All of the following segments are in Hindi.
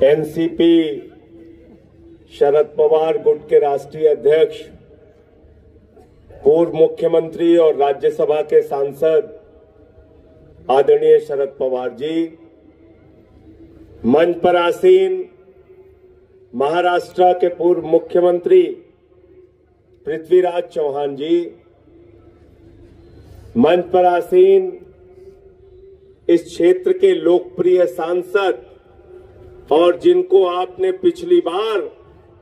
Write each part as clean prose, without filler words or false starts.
एनसीपी शरद पवार गुट के राष्ट्रीय अध्यक्ष, पूर्व मुख्यमंत्री और राज्यसभा के सांसद आदरणीय शरद पवार जी, मंच पर आसीन महाराष्ट्र के पूर्व मुख्यमंत्री पृथ्वीराज चौहान जी, मंच पर आसीन इस क्षेत्र के लोकप्रिय सांसद और जिनको आपने पिछली बार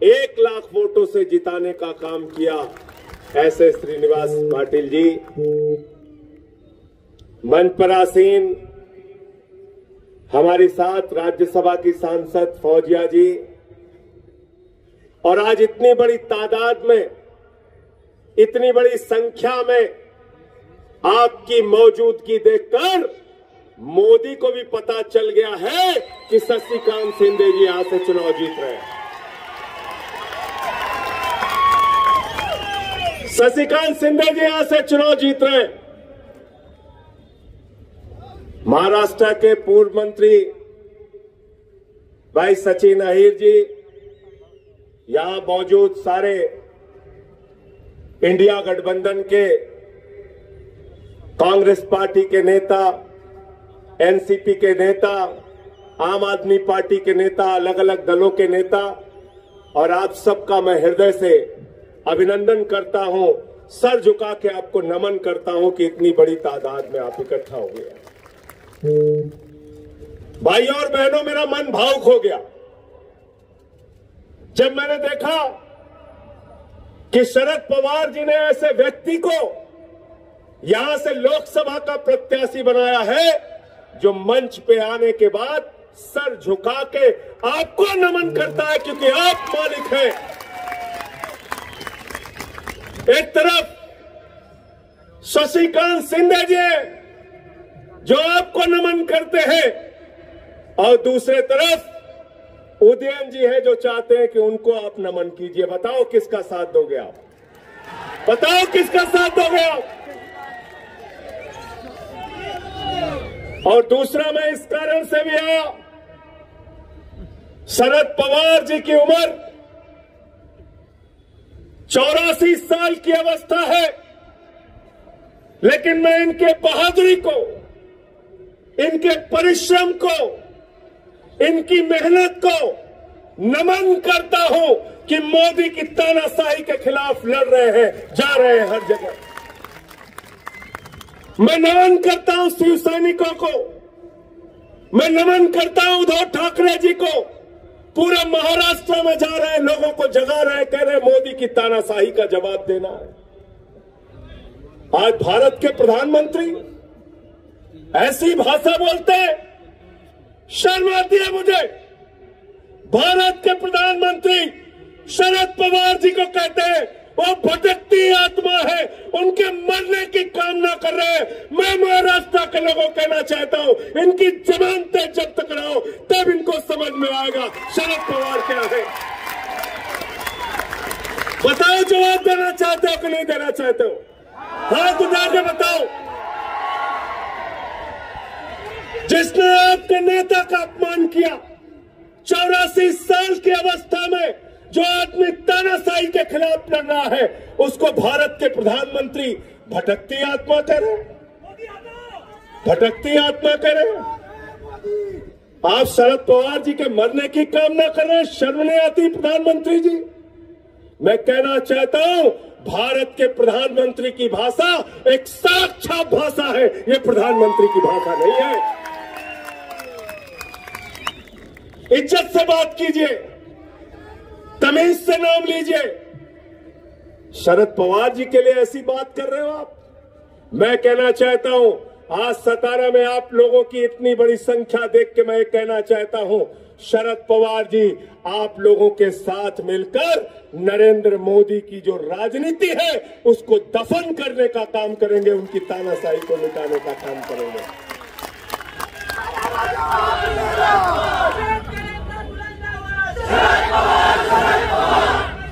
1 लाख वोटों से जिताने का काम किया, ऐसे श्रीनिवास पाटिल जी, मंच पर आसीन हमारे साथ राज्यसभा की सांसद फौजिया जी, और आज इतनी बड़ी तादाद में, इतनी बड़ी संख्या में आपकी मौजूदगी देखकर मोदी को भी पता चल गया है कि शशिकांत शिंदे जी यहां से चुनाव जीत रहे हैं। शशिकांत शिंदे जी यहां से चुनाव जीत रहे हैं। महाराष्ट्र के पूर्व मंत्री भाई सचिन अहिर जी, यहां मौजूद सारे इंडिया गठबंधन के कांग्रेस पार्टी के नेता, एनसीपी के नेता, आम आदमी पार्टी के नेता, अलग अलग दलों के नेता, और आप सबका मैं हृदय से अभिनंदन करता हूं, सर झुका के आपको नमन करता हूं कि इतनी बड़ी तादाद में आप इकट्ठा हो गए। भाई और बहनों, मेरा मन भावुक हो गया जब मैंने देखा कि शरद पवार जी ने ऐसे व्यक्ति को यहां से लोकसभा का प्रत्याशी बनाया है जो मंच पे आने के बाद सर झुका के आपको नमन करता है, क्योंकि आप मालिक हैं। एक तरफ शशिकांत शिंदे जी जो आपको नमन करते हैं, और दूसरे तरफ उदयन जी है जो चाहते हैं कि उनको आप नमन कीजिए। बताओ किसका साथ दोगे आप? बताओ किसका साथ दोगे आप? और दूसरा, मैं इस कारण से भी आया, शरद पवार जी की उम्र 84 साल की अवस्था है, लेकिन मैं इनके बहादुरी को, इनके परिश्रम को, इनकी मेहनत को नमन करता हूं कि मोदी की तानाशाही के खिलाफ लड़ रहे हैं, जा रहे हैं हर जगह। मैं नमन करता हूं शिव सैनिकों को, मैं नमन करता हूं उद्धव ठाकरे जी को, पूरे महाराष्ट्र में जा रहे हैं, लोगों को जगा रहे हैं, कह रहे हैं मोदी की तानाशाही का जवाब देना है। आज भारत के प्रधानमंत्री ऐसी भाषा बोलते हैं, शर्म आती है मुझे। भारत के प्रधानमंत्री शरद पवार जी को कहते हैं वो भटकती आत्मा है, उनके मरने की कामना कर रहे हैं। मैं महाराष्ट्र के लोगों को कहना चाहता हूं, इनकी जमानतें जब्त कराओ, तब इनको समझ में आएगा शरद पवार क्या है। बताओ, जवाब देना चाहते हो कि नहीं देना चाहते हो? हाथ उठा के बताओ। जिसने आपके नेता का अपमान किया, 84 साल की अवस्था में जो आदमी तानाशाही के खिलाफ लड़ रहा है, उसको भारत के प्रधानमंत्री भटकती आत्मा कह रहे हैं, भटकती आत्मा कह रहे हैं। आप शरद पवार जी के मरने की कामना कर रहे हैं, शर्म नहीं आती प्रधानमंत्री जी? मैं कहना चाहता हूं, भारत के प्रधानमंत्री की भाषा एक साक्षात भाषा है, ये प्रधानमंत्री की भाषा नहीं है। इज्जत से बात कीजिए, तमीज से नाम लीजिए। शरद पवार जी के लिए ऐसी बात कर रहे हो आप? मैं कहना चाहता हूं, आज सतारा में आप लोगों की इतनी बड़ी संख्या देख के मैं कहना चाहता हूं, शरद पवार जी आप लोगों के साथ मिलकर नरेंद्र मोदी की जो राजनीति है उसको दफन करने का काम करेंगे, उनकी तानाशाही को मिटाने का काम करेंगे।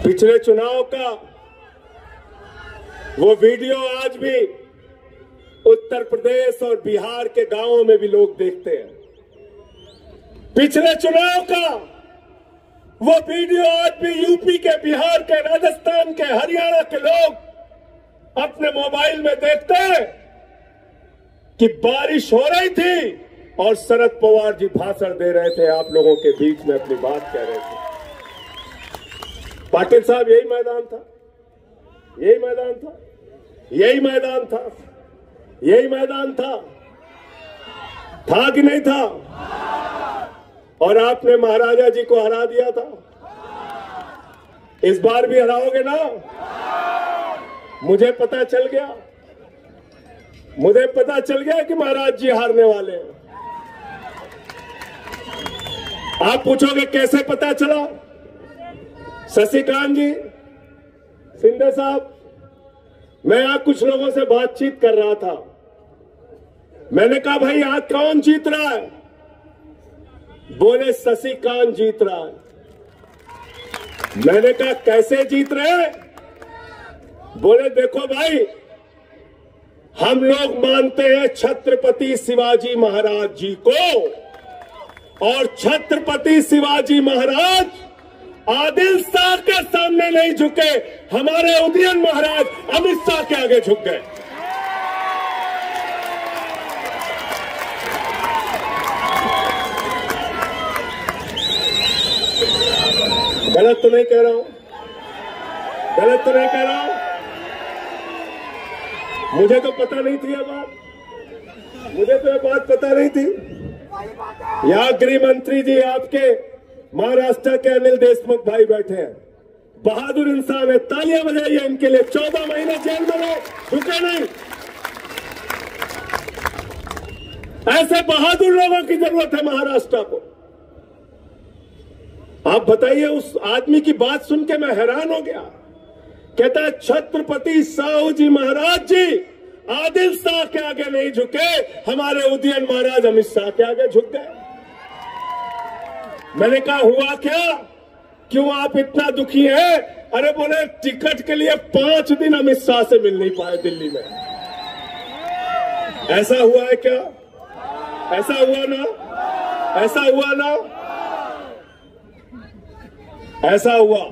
पिछले चुनाव का वो वीडियो आज भी उत्तर प्रदेश और बिहार के गांवों में भी लोग देखते हैं। पिछले चुनाव का वो वीडियो आज भी यूपी के, बिहार के, राजस्थान के, हरियाणा के लोग अपने मोबाइल में देखते हैं कि बारिश हो रही थी और शरद पवार जी भाषण दे रहे थे, आप लोगों के बीच में अपनी बात कह रहे थे। पाटिल साहब, यही मैदान था, यही मैदान था, यही मैदान था, यही मैदान था कि नहीं था? और आपने महाराजा जी को हरा दिया था, इस बार भी हराओगे ना? मुझे पता चल गया, मुझे पता चल गया कि महाराज जी हारने वाले हैं। आप पूछोगे कैसे पता चला? शशिकांत जी, शिंदे साहब, मैं आज कुछ लोगों से बातचीत कर रहा था। मैंने कहा भाई आज कौन जीत रहा है? बोले शशिकांत जीत रहा है। मैंने कहा कैसे जीत रहे हैं? बोले देखो भाई, हम लोग मानते हैं छत्रपति शिवाजी महाराज जी को, और छत्रपति शिवाजी महाराज आदिल शाह के सामने नहीं झुके, हमारे उदयन महाराज अमित शाह के आगे झुक गए। गलत तो नहीं कह रहा हूं, गलत तो नहीं कह रहा हूं? मुझे तो पता नहीं थी ये बात, मुझे तो ये बात पता नहीं थी। यहाँ गृह मंत्री जी आपके महाराष्ट्र के अनिल देशमुख भाई बैठे हैं, बहादुर इंसान है, तालियां बजाइए इनके लिए। 14 महीने जेल में रहे, रुके नहीं। ऐसे बहादुर लोगों की जरूरत है महाराष्ट्र को। आप बताइए, उस आदमी की बात सुन के मैं हैरान हो गया। कहता है छत्रपति साहू जी महाराज जी आदिल शाह के आगे नहीं झुके, हमारे उदयन महाराज अमित शाह के आगे झुक गए। मैंने कहा हुआ क्या, क्यों आप इतना दुखी हैं? अरे बोले टिकट के लिए 5 दिन अमित शाह से मिल नहीं पाए दिल्ली में। ऐसा हुआ है क्या? ऐसा हुआ ना? ऐसा हुआ ना? ऐसा हुआ।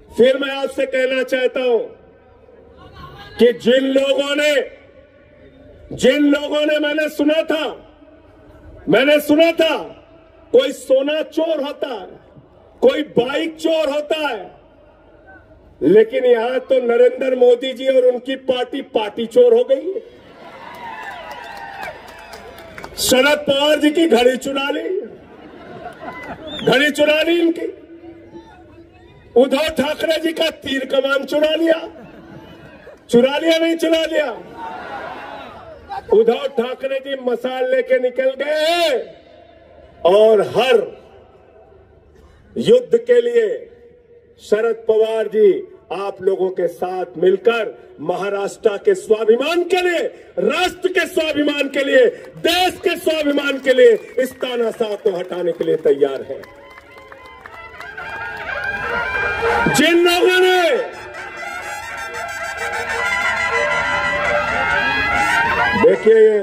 फिर मैं आपसे कहना चाहता हूं कि जिन लोगों ने मैंने सुना था कोई सोना चोर होता है, कोई बाइक चोर होता है, लेकिन यहां तो नरेंद्र मोदी जी और उनकी पार्टी चोर हो गई है। शरद पवार जी की घड़ी चुरा ली इनकी। उद्धव ठाकरे जी का तीर कमान चुरा लिया नहीं चुरा लिया? उद्धव ठाकरे जी मसाल लेके निकल गए और हर युद्ध के लिए शरद पवार जी आप लोगों के साथ मिलकर महाराष्ट्र के स्वाभिमान के लिए, राष्ट्र के स्वाभिमान के लिए, देश के स्वाभिमान के लिए इस तानाशाह को हटाने के लिए तैयार है। जिन लोगों ने देखिए ये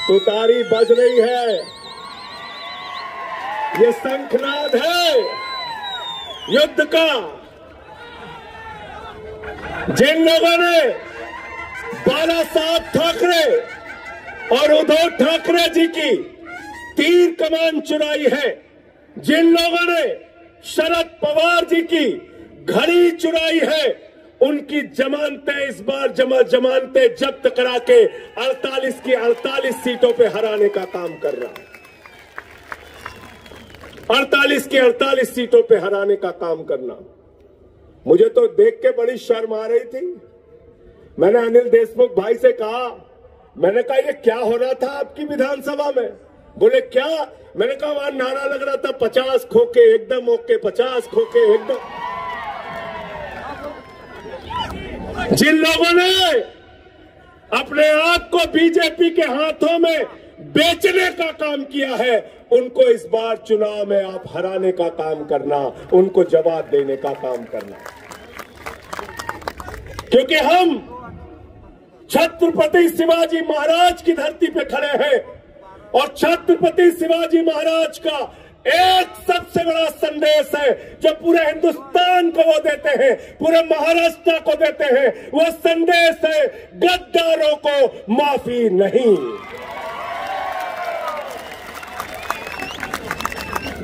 तुतारी बज रही है, ये शंखनाद है युद्ध का। जिन लोगों ने बाला साहब ठाकरे और उद्धव ठाकरे जी की तीर कमान चुराई है, जिन लोगों ने शरद पवार जी की घड़ी चुराई है, उनकी जमानतें इस बार जमानतें जब्त करा के 48 की 48 सीटों पे हराने का काम कर रहा है। 48 की 48 सीटों पे हराने का काम करना। मुझे तो देख के बड़ी शर्म आ रही थी। मैंने अनिल देशमुख भाई से कहा, मैंने कहा ये क्या हो रहा था आपकी विधानसभा में? बोले क्या? मैंने कहा वहां नारा लग रहा था 50 खोके एकदम ओके, 50 खोके एकदम। जिन लोगों ने अपने आप को बीजेपी के हाथों में बेचने का काम किया है, उनको इस बार चुनाव में आप हराने का काम करना, उनको जवाब देने का काम करना। क्योंकि हम छत्रपति शिवाजी महाराज की धरती पे खड़े हैं और छत्रपति शिवाजी महाराज का एक सबसे बड़ा संदेश है जो पूरे हिंदुस्तान को वो देते हैं, पूरे महाराष्ट्र को देते हैं। वो संदेश है गद्दारों को माफी नहीं।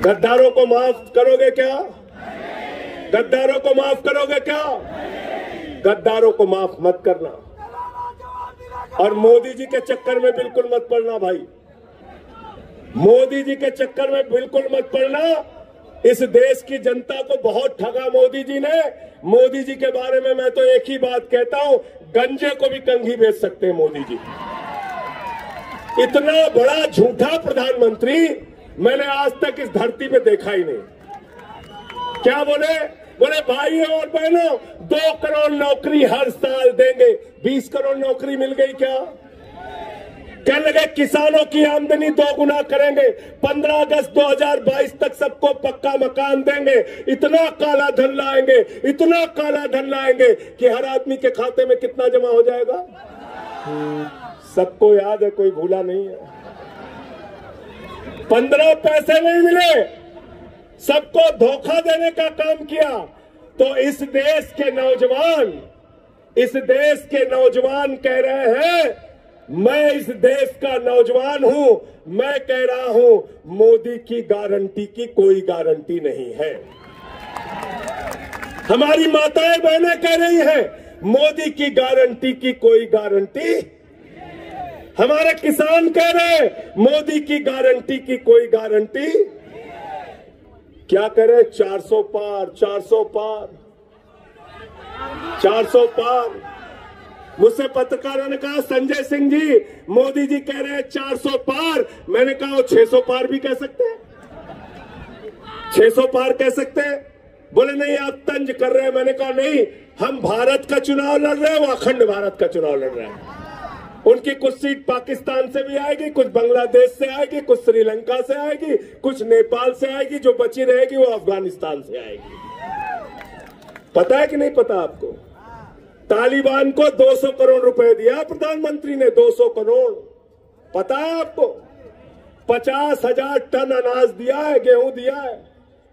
गद्दारों को माफ करोगे क्या? गद्दारों को माफ करोगे क्या? गद्दारों को माफ मत करना और मोदी जी के चक्कर में बिल्कुल मत पड़ना भाई। मोदी जी के चक्कर में बिल्कुल मत पड़ना। इस देश की जनता को बहुत ठगा मोदी जी ने। मोदी जी के बारे में मैं तो एक ही बात कहता हूं, गंजे को भी कंघी बेच सकते हैं मोदी जी। इतना बड़ा झूठा प्रधानमंत्री मैंने आज तक इस धरती पे देखा ही नहीं। क्या बोले? बोले भाइयों और बहनों 2 करोड़ नौकरी हर साल देंगे। 20 करोड़ नौकरी मिल गई क्या? कहने लगे किसानों की आमदनी 2 गुना करेंगे। 15 अगस्त 2022 तक सबको पक्का मकान देंगे। इतना काला धन लाएंगे, इतना काला धन लाएंगे कि हर आदमी के खाते में कितना जमा हो जाएगा? सबको याद है, कोई भूला नहीं है। 15 पैसे नहीं मिले, सबको धोखा देने का काम किया। तो इस देश के नौजवान कह रहे हैं, मैं इस देश का नौजवान हूं, मैं कह रहा हूं मोदी की गारंटी की कोई गारंटी नहीं है। हमारी माताएं बहनें कह रही हैं मोदी की गारंटी की कोई गारंटी। हमारे किसान कह रहे हैं मोदी की गारंटी की कोई गारंटी। क्या करे? 400 पार, 400 पार, 400 पार। मुझसे पत्रकारों ने कहा संजय सिंह जी मोदी जी कह रहे हैं 400 पार। मैंने कहा वो 600 पार भी कह सकते हैं, 600 पार कह सकते हैं। बोले नहीं आप तंज कर रहे हैं। मैंने कहा नहीं, हम भारत का चुनाव लड़ रहे हैं, वो अखंड भारत का चुनाव लड़ रहे हैं। उनकी कुछ सीट पाकिस्तान से भी आएगी, कुछ बांग्लादेश से आएगी, कुछ श्रीलंका से आएगी, कुछ नेपाल से आएगी, जो बची रहेगी वो अफगानिस्तान से आएगी। पता है कि नहीं पता आपको? तालिबान को 200 करोड़ रुपए दिया प्रधानमंत्री ने, 200 करोड़। पता है आपको? 50,000 टन अनाज दिया है, गेहूं दिया है,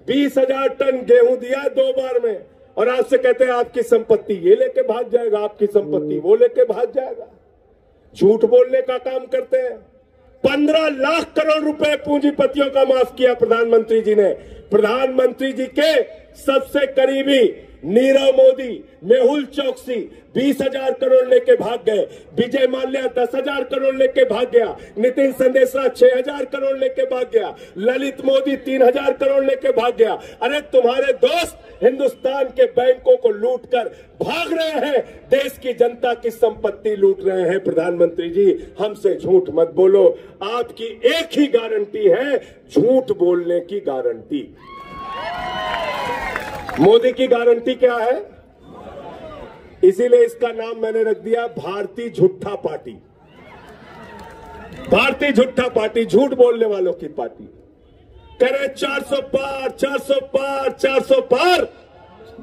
20,000 टन गेहूं दिया है 2 बार में। और आपसे कहते हैं आपकी संपत्ति ये लेके भाग जाएगा, आपकी संपत्ति वो लेके भाग जाएगा। झूठ बोलने का काम करते हैं। 15 लाख करोड़ रुपए पूंजीपतियों का माफ किया प्रधानमंत्री जी ने। प्रधानमंत्री जी के सबसे करीबी नीरव मोदी, मेहुल चौकसी 20,000 करोड़ लेके भाग गए। विजय माल्या 10,000 करोड़ लेके भाग गया। नितिन संदेशरा 6,000 करोड़ लेके भाग गया। ललित मोदी 3,000 करोड़ लेके भाग गया। अरे तुम्हारे दोस्त हिंदुस्तान के बैंकों को लूटकर भाग रहे हैं, देश की जनता की संपत्ति लूट रहे हैं। प्रधानमंत्री जी हमसे झूठ मत बोलो। आपकी एक ही गारंटी है, झूठ बोलने की गारंटी। मोदी की गारंटी क्या है? इसीलिए इसका नाम मैंने रख दिया भारतीय झूठा पार्टी। भारतीय झूठा पार्टी, झूठ बोलने वालों की पार्टी। कह रहे 400 पार, 400 पार, 400 पार।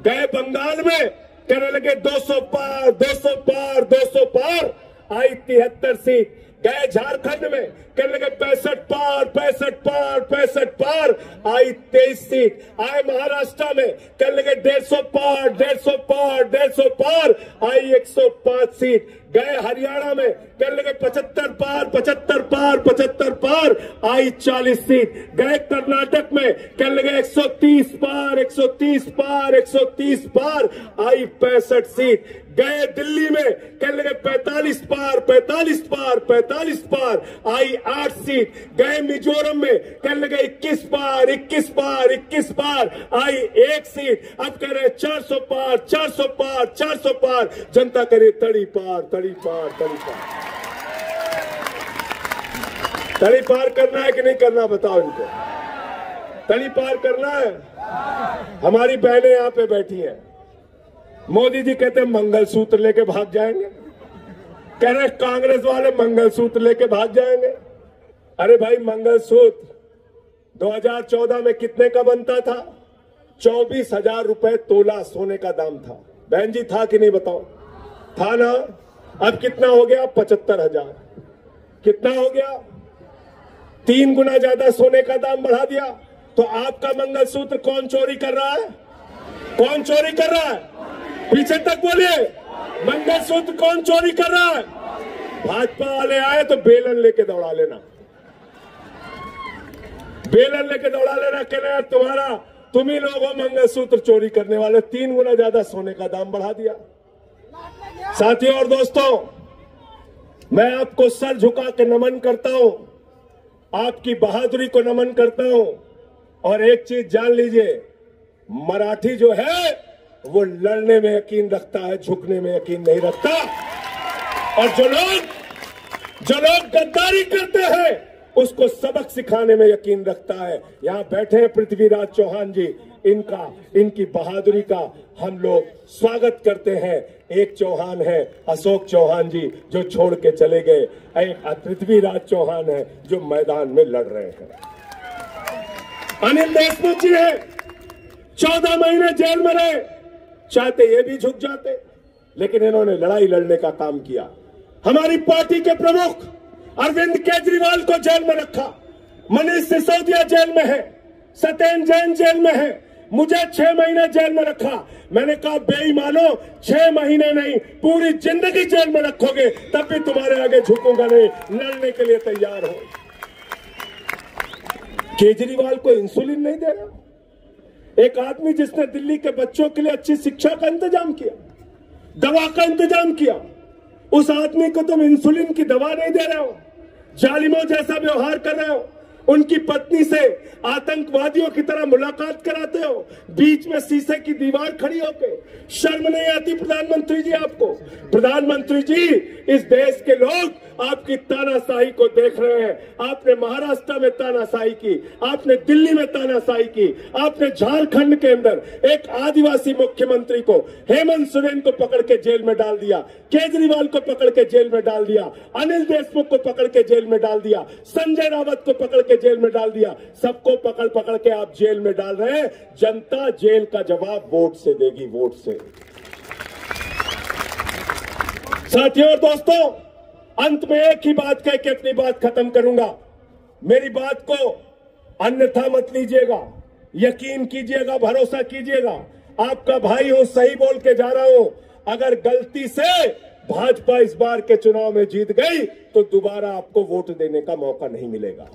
गए बंगाल में कहने लगे 200 पार, 200 पार, 200 पार। आई 73 सीट। गए झारखंड में कहने लगे 65 पार, 65 पार, 65 पार। आई 23 सीट। आए महाराष्ट्र में कहने लगे 150 पार, 150 पार, 150 पार। आई 105 सीट। गए हरियाणा में कहने लगे 75 पार, 75 पार, 75 पार। आई 40 सीट। गए कर्नाटक में कहने लगे 130 पार, 130 पार, 130 पार। आई 65 सीट। गए दिल्ली में कहने लगे 45 पार, 45 पार, 45 पार। आई 8 सीट। गए मिजोरम में कहने लगे 21 पार, 21 पार, 21 पार। आई 1 सीट। अब कह रहे 400 पार, 400 पार, 400 पार। जनता करे तड़ी पार, तड़ी पार, तड़ी पार। तड़ी पार करना है कि नहीं करना बताओ इनको? तड़ी पार करना है। हमारी बहनें यहां पे बैठी हैं। मोदी जी कहते हैं मंगलसूत्र लेके भाग जाएंगे। कह रहे कांग्रेस वाले मंगलसूत्र लेके भाग जाएंगे। अरे भाई मंगलसूत्र 2014 में कितने का बनता था? 24,000 रुपए तोला सोने का दाम था। बहन जी था कि नहीं बताओ? था ना? अब कितना हो गया? 75,000। कितना हो गया? 3 गुना ज्यादा सोने का दाम बढ़ा दिया। तो आपका मंगलसूत्र कौन चोरी कर रहा है? कौन चोरी कर रहा है? पीछे तक बोलिए, मंगलसूत्र कौन चोरी कर रहा है? भाजपा वाले आए तो बेलन लेके दौड़ा लेना, बेलन लेके दौड़ा लेना, कहना तुम ही लोग हो मंगलसूत्र चोरी करने वाले। 3 गुना ज्यादा सोने का दाम बढ़ा दिया। साथियों और दोस्तों, मैं आपको सर झुका के नमन करता हूं, आपकी बहादुरी को नमन करता हूं। और एक चीज जान लीजिए, मराठी जो है वो लड़ने में यकीन रखता है, झुकने में यकीन नहीं रखता। और जो लोग गद्दारी करते हैं उसको सबक सिखाने में यकीन रखता है। यहां बैठे हैं पृथ्वीराज चौहान जी, इनकी बहादुरी का हम लोग स्वागत करते हैं। एक चौहान है अशोक चौहान जी जो छोड़ के चले गए, एक पृथ्वीराज चौहान है जो मैदान में लड़ रहे हैं। अनिल देशमुख जी है, 14 महीने जेल में रहे, चाहते ये भी झुक जाते, लेकिन इन्होंने लड़ाई लड़ने का काम किया। हमारी पार्टी के प्रमुख अरविंद केजरीवाल को जेल में रखा, मनीष सिसोदिया जेल में है, सत्येंद्र जैन जेल में है, मुझे 6 महीने जेल में रखा। मैंने कहा बेईमानो, 6 महीने नहीं पूरी जिंदगी जेल में रखोगे तब भी तुम्हारे आगे झुकूंगा नहीं, लड़ने के लिए तैयार हो। केजरीवाल को इंसुलिन नहीं दे रहा, एक आदमी जिसने दिल्ली के बच्चों के लिए अच्छी शिक्षा का इंतजाम किया, दवा का इंतजाम किया, उस आदमी को तुम इंसुलिन की दवा नहीं दे रहे हो, जालिमों जैसा व्यवहार कर रहे हो, उनकी पत्नी से आतंकवादियों की तरह मुलाकात कराते हो, बीच में शीशे की दीवार खड़ी होके। शर्म नहीं आती प्रधानमंत्री जी आपको? प्रधानमंत्री जी, इस देश के लोग आपकी तानाशाही को देख रहे हैं। आपने महाराष्ट्र में तानाशाही की, आपने दिल्ली में तानाशाही की, आपने झारखंड के अंदर एक आदिवासी मुख्यमंत्री को, हेमंत सोरेन को पकड़ के जेल में डाल दिया, केजरीवाल को पकड़ के जेल में डाल दिया, अनिल देशमुख को पकड़ के जेल में डाल दिया, संजय रावत को पकड़ के जेल में डाल दिया। सबको पकड़ पकड़ के आप जेल में डाल रहे हैं। जनता जेल का जवाब वोट से देगी, वोट से। साथियों और दोस्तों, अंत में एक ही बात कह के अपनी बात खत्म करूंगा। मेरी बात को अन्यथा मत लीजिएगा, यकीन कीजिएगा, भरोसा कीजिएगा। आपका भाई हूं, सही बोल के जा रहा हूं। अगर गलती से भाजपा इस बार के चुनाव में जीत गई तो दोबारा आपको वोट देने का मौका नहीं मिलेगा,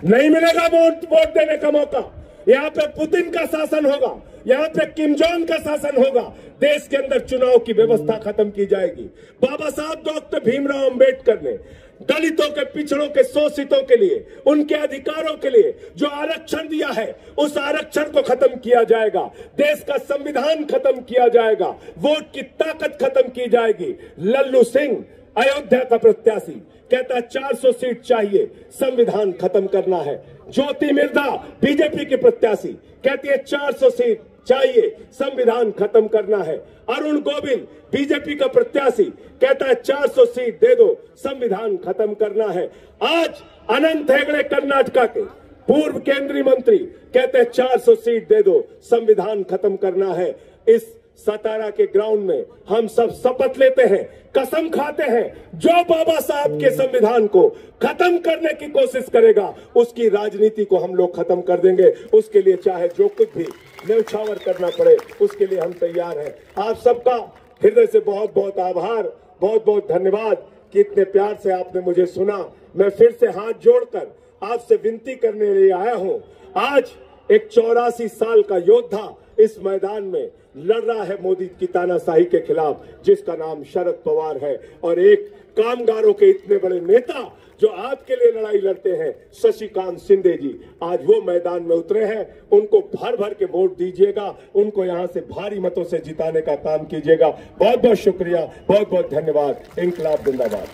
नहीं मिलेगा वोट देने का मौका। यहाँ पे पुतिन का शासन होगा, यहाँ पे किम जोंग का शासन होगा। देश के अंदर चुनाव की व्यवस्था खत्म की जाएगी। बाबा साहब डॉक्टर भीमराव अंबेडकर ने दलितों के, पिछड़ों के, शोषितों के लिए, उनके अधिकारों के लिए जो आरक्षण दिया है, उस आरक्षण को खत्म किया जाएगा। देश का संविधान खत्म किया जाएगा, वोट की ताकत खत्म की जाएगी। लल्लू सिंह अयोध्या का प्रत्याशी कहता है 400 सीट चाहिए, संविधान खत्म करना है। ज्योति मिर्धा बीजेपी की प्रत्याशी कहती है 400 सीट चाहिए, संविधान खत्म करना है। अरुण गोविल बीजेपी का प्रत्याशी कहता है 400 सीट दे दो, संविधान खत्म करना है। आज अनंत हेगड़े कर्नाटका के पूर्व केंद्रीय मंत्री कहते हैं 400 सीट दे दो, संविधान खत्म करना है। इस सतारा के ग्राउंड में हम सब शपथ लेते हैं, कसम खाते हैं, जो बाबा साहब के संविधान को खत्म करने की कोशिश करेगा उसकी राजनीति को हम लोग खत्म कर देंगे। उसके लिए चाहे जो कुछ भी न्यौछावर करना पड़े, उसके लिए हम तैयार हैं। आप सबका हृदय से बहुत बहुत आभार, बहुत बहुत धन्यवाद कि इतने प्यार से आपने मुझे सुना। मैं फिर से हाथ जोड़कर आपसे विनती करने के लिए आया हूं। आज एक 84 साल का योद्धा इस मैदान में लड़ रहा है मोदी की तानाशाही के खिलाफ, जिसका नाम शरद पवार है। और एक कामगारों के इतने बड़े नेता जो आपके लिए लड़ाई लड़ते हैं, शशिकांत शिंदे जी, आज वो मैदान में उतरे हैं। उनको भर भर के वोट दीजिएगा, उनको यहां से भारी मतों से जिताने का काम कीजिएगा। बहुत बहुत शुक्रिया, बहुत बहुत धन्यवाद। इंकलाब जिंदाबाद।